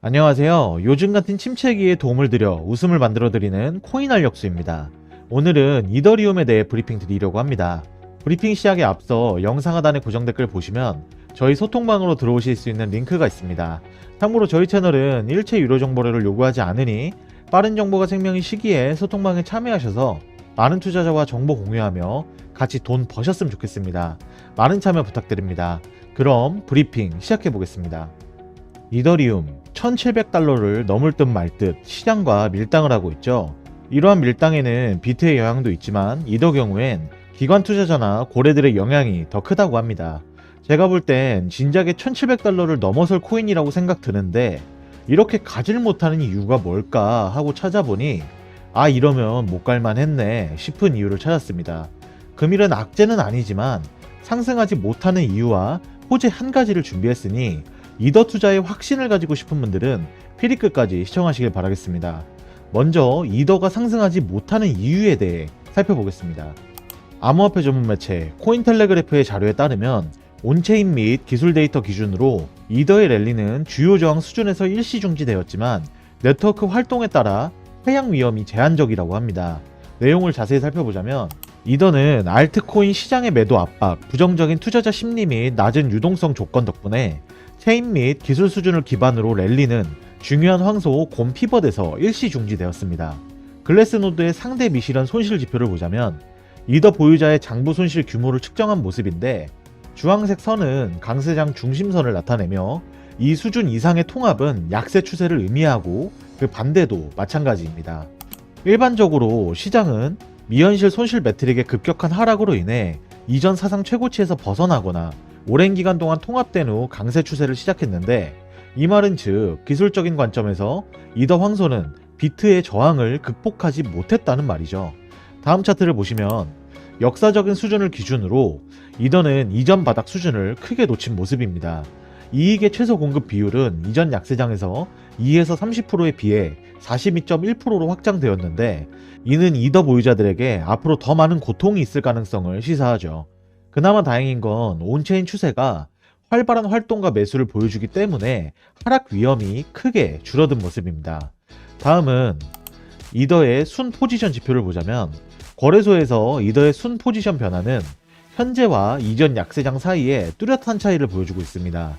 안녕하세요. 요즘 같은 침체기에 도움을 드려 웃음을 만들어드리는 코인 알력수입니다. 오늘은 이더리움에 대해 브리핑 드리려고 합니다. 브리핑 시작에 앞서 영상 하단의 고정 댓글 보시면 저희 소통방으로 들어오실 수 있는 링크가 있습니다. 참고로 저희 채널은 일체 유료 정보를 요구하지 않으니 빠른 정보가 생명인 시기에 소통방에 참여하셔서 많은 투자자와 정보 공유하며 같이 돈 버셨으면 좋겠습니다. 많은 참여 부탁드립니다. 그럼 브리핑 시작해 보겠습니다. 이더리움 1700달러를 넘을 듯 말 듯 시장과 밀당을 하고 있죠. 이러한 밀당에는 비트의 영향도 있지만 이더 경우엔 기관 투자자나 고래들의 영향이 더 크다고 합니다. 제가 볼 땐 진작에 1700달러를 넘어설 코인이라고 생각 드는데 이렇게 가질 못하는 이유가 뭘까 하고 찾아보니 이러면 못 갈만 했네 싶은 이유를 찾았습니다. 금일은 악재는 아니지만 상승하지 못하는 이유와 호재 한 가지를 준비했으니 이더 투자에 확신을 가지고 싶은 분들은 피리 끝까지 시청하시길 바라겠습니다. 먼저 이더가 상승하지 못하는 이유에 대해 살펴보겠습니다. 암호화폐 전문 매체 코인텔레그래프의 자료에 따르면 온체인 및 기술 데이터 기준으로 이더의 랠리는 주요 저항 수준에서 일시 중지되었지만 네트워크 활동에 따라 하향 위험이 제한적이라고 합니다. 내용을 자세히 살펴보자면 이더는 알트코인 시장의 매도 압박, 부정적인 투자자 심리 및 낮은 유동성 조건 덕분에 체인 및 기술 수준을 기반으로 랠리는 중요한 황소 곰 피벗에서 일시 중지되었습니다. 글래스노드의 상대 미실현 손실 지표를 보자면 이더 보유자의 장부 손실 규모를 측정한 모습인데 주황색 선은 강세장 중심선을 나타내며 이 수준 이상의 통합은 약세 추세를 의미하고 그 반대도 마찬가지입니다. 일반적으로 시장은 미현실 손실 매트릭의 급격한 하락으로 인해 이전 사상 최고치에서 벗어나거나 오랜 기간 동안 통합된 후 강세 추세를 시작했는데 이 말은 즉 기술적인 관점에서 이더 황소는 비트의 저항을 극복하지 못했다는 말이죠. 다음 차트를 보시면 역사적인 수준을 기준으로 이더는 이전 바닥 수준을 크게 놓친 모습입니다. 이익의 최소 공급 비율은 이전 약세장에서 2에서 30%에 비해 42.1%로 확장되었는데 이는 이더 보유자들에게 앞으로 더 많은 고통이 있을 가능성을 시사하죠. 그나마 다행인 건 온체인 추세가 활발한 활동과 매수를 보여주기 때문에 하락 위험이 크게 줄어든 모습입니다. 다음은 이더의 순 포지션 지표를 보자면 거래소에서 이더의 순 포지션 변화는 현재와 이전 약세장 사이에 뚜렷한 차이를 보여주고 있습니다.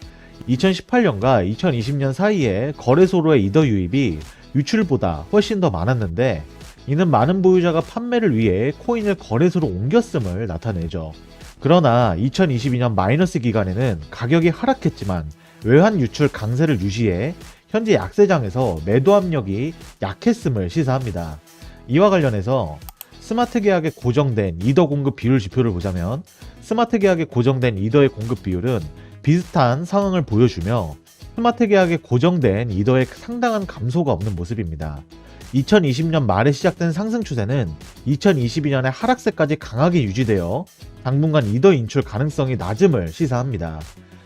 2018년과 2020년 사이에 거래소로의 이더 유입이 유출보다 훨씬 더 많았는데 이는 많은 보유자가 판매를 위해 코인을 거래소로 옮겼음을 나타내죠. 그러나 2022년 마이너스 기간에는 가격이 하락했지만 외환 유출 강세를 유지해 현재 약세장에서 매도 압력이 약했음을 시사합니다. 이와 관련해서 스마트 계약에 고정된 이더 공급 비율 지표를 보자면 스마트 계약에 고정된 이더의 공급 비율은 비슷한 상황을 보여주며 스마트 계약에 고정된 이더의 상당한 감소가 없는 모습입니다. 2020년 말에 시작된 상승 추세는 2022년의 하락세까지 강하게 유지되어 당분간 이더 인출 가능성이 낮음을 시사합니다.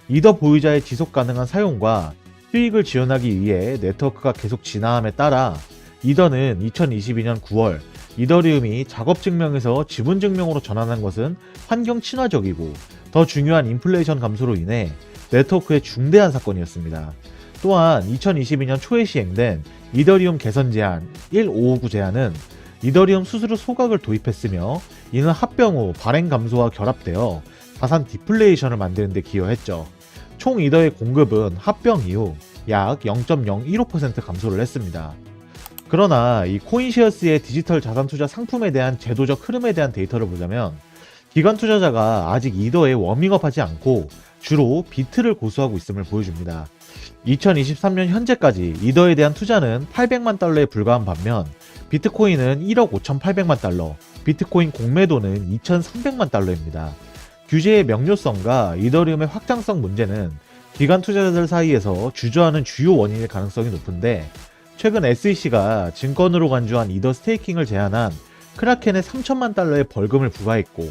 이더 보유자의 지속 가능한 사용과 수익을 지원하기 위해 네트워크가 계속 진화함에 따라 이더는 2022년 9월 이더리움이 작업 증명에서 지분 증명으로 전환한 것은 환경 친화적이고 더 중요한 인플레이션 감소로 인해 네트워크의 중대한 사건이었습니다. 또한 2022년 초에 시행된 이더리움 개선 제한 1559 제한은 이더리움 수수료 소각을 도입했으며 이는 합병 후 발행 감소와 결합되어 자산 디플레이션을 만드는 데 기여했죠. 총 이더의 공급은 합병 이후 약 0.015% 감소를 했습니다. 그러나 이 코인시어스의 디지털 자산 투자 상품에 대한 제도적 흐름에 대한 데이터를 보자면 기관 투자자가 아직 이더에 워밍업하지 않고 주로 비트를 고수하고 있음을 보여줍니다. 2023년 현재까지 이더에 대한 투자는 800만 달러에 불과한 반면 비트코인은 1억 5,800만 달러, 비트코인 공매도는 2,300만 달러입니다. 규제의 명료성과 이더리움의 확장성 문제는 기관 투자자들 사이에서 주저하는 주요 원인일 가능성이 높은데 최근 SEC가 증권으로 간주한 이더 스테이킹을 제한한 크라켄에 3천만 달러의 벌금을 부과했고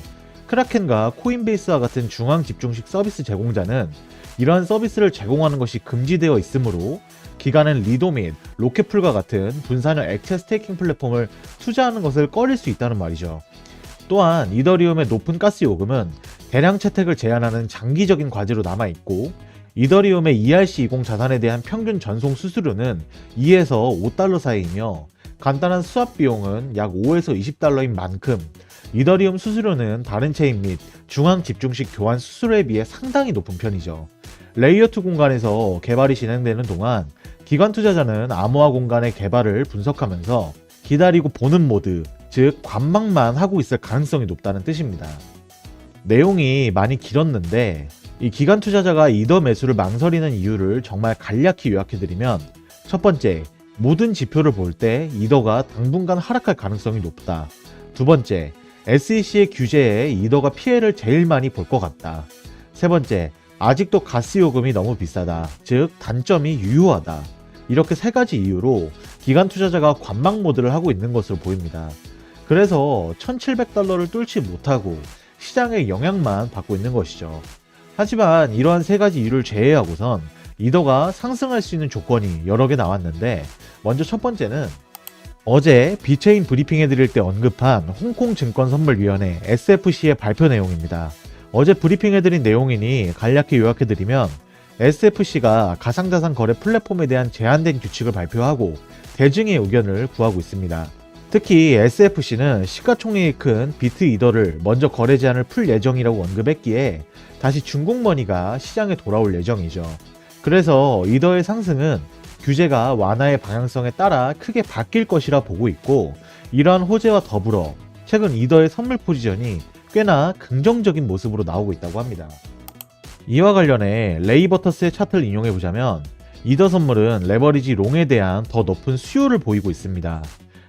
크라켄과 코인베이스와 같은 중앙 집중식 서비스 제공자는 이러한 서비스를 제공하는 것이 금지되어 있으므로 기관은 리도 및 로켓풀과 같은 분산형 액체 스테이킹 플랫폼을 투자하는 것을 꺼릴 수 있다는 말이죠. 또한 이더리움의 높은 가스 요금은 대량 채택을 제한하는 장기적인 과제로 남아있고 이더리움의 ERC20 자산에 대한 평균 전송 수수료는 2에서 5달러 사이이며 간단한 수합 비용은 약 5에서 20달러인 만큼 이더리움 수수료는 다른 체인 및 중앙 집중식 교환 수수료에 비해 상당히 높은 편이죠. 레이어2 공간에서 개발이 진행되는 동안 기관 투자자는 암호화 공간의 개발을 분석하면서 기다리고 보는 모드, 즉 관망만 하고 있을 가능성이 높다는 뜻입니다. 내용이 많이 길었는데 이 기관 투자자가 이더 매수를 망설이는 이유를 정말 간략히 요약해드리면, 첫 번째, 모든 지표를 볼 때 이더가 당분간 하락할 가능성이 높다. 두 번째, SEC의 규제에 이더가 피해를 제일 많이 볼 것 같다. 세 번째, 아직도 가스 요금이 너무 비싸다. 즉 단점이 유효하다. 이렇게 세 가지 이유로 기관 투자자가 관망 모드를 하고 있는 것으로 보입니다. 그래서 1700달러를 뚫지 못하고 시장의 영향만 받고 있는 것이죠. 하지만 이러한 세 가지 이유를 제외하고선 이더가 상승할 수 있는 조건이 여러 개 나왔는데, 먼저 첫 번째는 어제 비체인 브리핑 해드릴 때 언급한 홍콩증권선물위원회 SFC의 발표 내용입니다. 어제 브리핑 해드린 내용이니 간략히 요약해드리면, SFC가 가상자산 거래 플랫폼에 대한 제한된 규칙을 발표하고 대중의 의견을 구하고 있습니다. 특히 SFC는 시가총액이 큰 비트 이더를 먼저 거래 제한을 풀 예정이라고 언급했기에 다시 중국머니가 시장에 돌아올 예정이죠. 그래서 이더의 상승은 규제가 완화의 방향성에 따라 크게 바뀔 것이라 보고 있고, 이러한 호재와 더불어 최근 이더의 선물 포지션이 꽤나 긍정적인 모습으로 나오고 있다고 합니다. 이와 관련해 레이버터스의 차트를 인용해보자면 이더 선물은 레버리지 롱에 대한 더 높은 수요를 보이고 있습니다.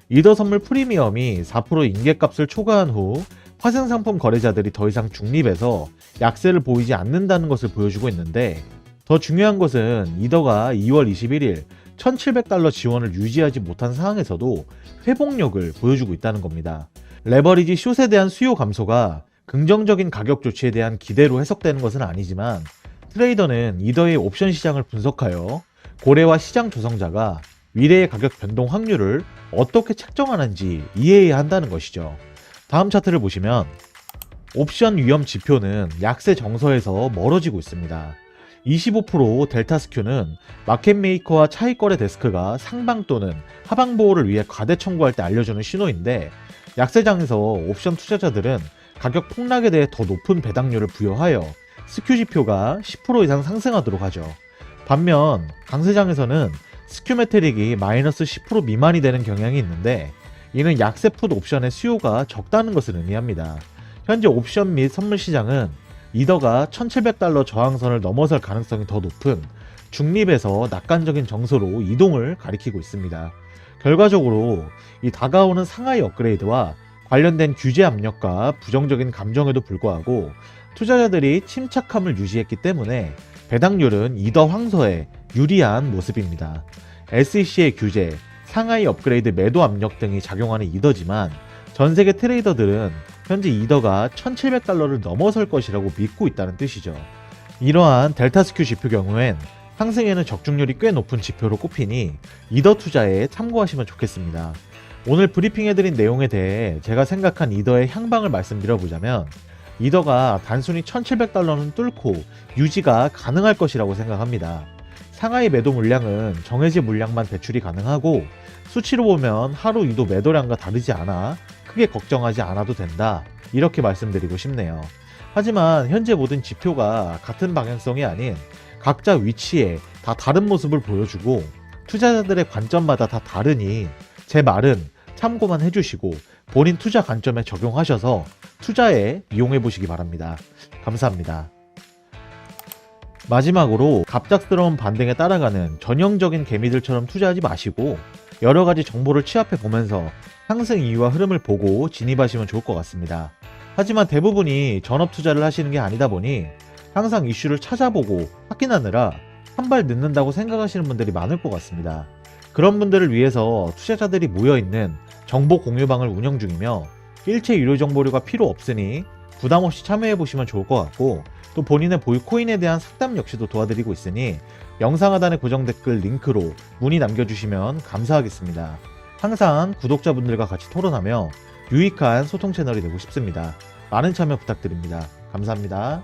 이더 선물 프리미엄이 4% 인계값을 초과한 후 파생상품 거래자들이 더 이상 중립에서 약세를 보이지 않는다는 것을 보여주고 있는데, 더 중요한 것은 이더가 2월 21일 1700달러 지원을 유지하지 못한 상황에서도 회복력을 보여주고 있다는 겁니다. 레버리지 숏에 대한 수요 감소가 긍정적인 가격 조치에 대한 기대로 해석되는 것은 아니지만, 트레이더는 이더의 옵션 시장을 분석하여 고래와 시장 조성자가 미래의 가격 변동 확률을 어떻게 책정하는지 이해해야 한다는 것이죠. 다음 차트를 보시면 옵션 위험 지표는 약세 정서에서 멀어지고 있습니다. 25% 델타 스큐는 마켓메이커와 차익거래 데스크가 상방 또는 하방 보호를 위해 과대 청구할 때 알려주는 신호인데, 약세장에서 옵션 투자자들은 가격 폭락에 대해 더 높은 배당률을 부여하여 스큐 지표가 10% 이상 상승하도록 하죠. 반면 강세장에서는 스큐 메트릭이 마이너스 10% 미만이 되는 경향이 있는데, 이는 약세 풋 옵션의 수요가 적다는 것을 의미합니다. 현재 옵션 및 선물 시장은 이더가 1700달러 저항선을 넘어설 가능성이 더 높은 중립에서 낙관적인 정서로 이동을 가리키고 있습니다. 결과적으로 이 다가오는 상하이 업그레이드와 관련된 규제 압력과 부정적인 감정에도 불구하고 투자자들이 침착함을 유지했기 때문에 배당률은 이더 황소에 유리한 모습입니다. SEC의 규제, 상하이 업그레이드 매도 압력 등이 작용하는 이더지만 전 세계 트레이더들은 현재 이더가 1700달러를 넘어설 것이라고 믿고 있다는 뜻이죠. 이러한 델타 스큐 지표 경우엔 상승에는 적중률이 꽤 높은 지표로 꼽히니 이더 투자에 참고하시면 좋겠습니다. 오늘 브리핑해드린 내용에 대해 제가 생각한 이더의 향방을 말씀드려보자면, 이더가 단순히 1700달러는 뚫고 유지가 가능할 것이라고 생각합니다. 상하이 매도 물량은 정해진 물량만 배출이 가능하고, 수치로 보면 하루 이도 매도량과 다르지 않아 크게 걱정하지 않아도 된다, 이렇게 말씀드리고 싶네요. 하지만 현재 모든 지표가 같은 방향성이 아닌 각자 위치에 다 다른 모습을 보여주고 투자자들의 관점마다 다 다르니 제 말은 참고만 해주시고 본인 투자 관점에 적용하셔서 투자에 이용해보시기 바랍니다. 감사합니다. 마지막으로 갑작스러운 반등에 따라가는 전형적인 개미들처럼 투자하지 마시고 여러가지 정보를 취합해 보면서 상승 이유와 흐름을 보고 진입하시면 좋을 것 같습니다. 하지만 대부분이 전업 투자를 하시는 게 아니다 보니 항상 이슈를 찾아보고 확인하느라 한 발 늦는다고 생각하시는 분들이 많을 것 같습니다. 그런 분들을 위해서 투자자들이 모여있는 정보 공유방을 운영 중이며 일체 유료 정보료가 필요 없으니 부담없이 참여해보시면 좋을 것 같고, 또 본인의 보유 코인에 대한 상담 역시도 도와드리고 있으니 영상 하단의 고정 댓글 링크로 문의 남겨주시면 감사하겠습니다. 항상 구독자분들과 같이 토론하며 유익한 소통 채널이 되고 싶습니다. 많은 참여 부탁드립니다. 감사합니다.